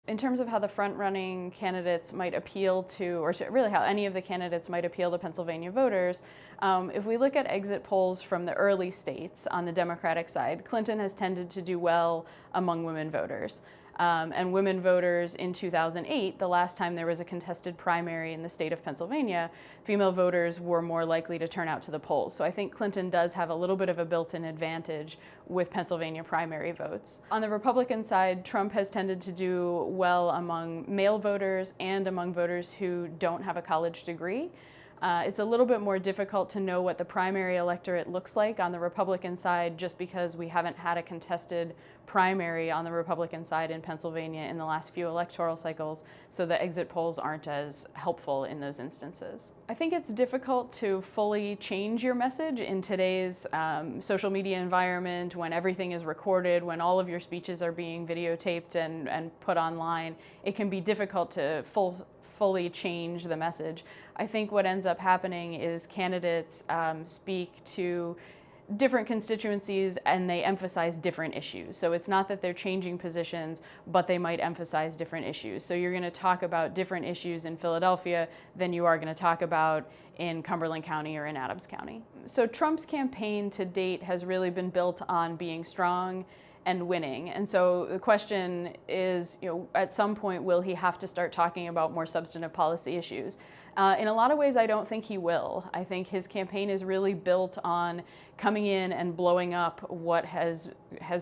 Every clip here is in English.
In terms of how the front-running candidates might appeal to, or really how any of the candidates might appeal to Pennsylvania voters, if we look at exit polls from the early states on the Democratic side, Clinton has tended to do well among women voters. And women voters in 2008, the last time there was a contested primary in the state of Pennsylvania, female voters were more likely to turn out to the polls. So I think Clinton does have a little bit of a built-in advantage with Pennsylvania primary votes. On the Republican side, Trump has tended to do well among male voters and among voters who don't have a college degree. It's a little bit more difficult to know what the primary electorate looks like on the Republican side just because we haven't had a contested primary on the Republican side in Pennsylvania in the last few electoral cycles, so the exit polls aren't as helpful in those instances. I think it's difficult to fully change your message in today's social media environment when everything is recorded, when all of your speeches are being videotaped and put online. It can be difficult to fully change the message. I think what ends up happening is candidates speak to different constituencies and they emphasize different issues. So it's not that they're changing positions, but they might emphasize different issues. So you're going to talk about different issues in Philadelphia than you are going to talk about in Cumberland County or in Adams County. So Trump's campaign to date has really been built on being strong and winning. And so the question is, at some point, will he have to start talking about more substantive policy issues? In a lot of ways, I don't think he will. I think his campaign is really built on coming in and blowing up what has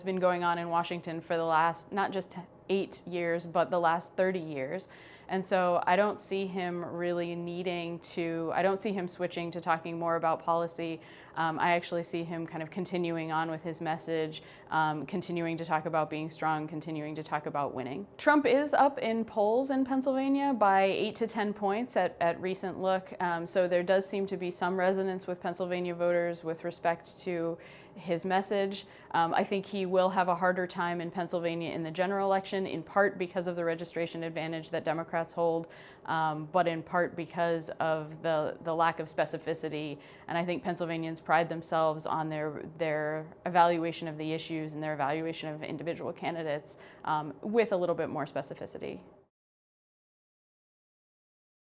been going on in Washington for the last, not just 8 years, but the last 30 years. And so I don't see him really I don't see him switching to talking more about policy. I actually see him kind of continuing on with his message, continuing to talk about being strong, continuing to talk about winning. Trump is up in polls in Pennsylvania by 8 to 10 points at recent look. So there does seem to be some resonance with Pennsylvania voters with respect to his message. I think he will have a harder time in Pennsylvania in the general election, in part because of the registration advantage that Democrats hold, but in part because of the lack of specificity. And I think Pennsylvanians pride themselves on their evaluation of the issues and their evaluation of individual candidates with a little bit more specificity.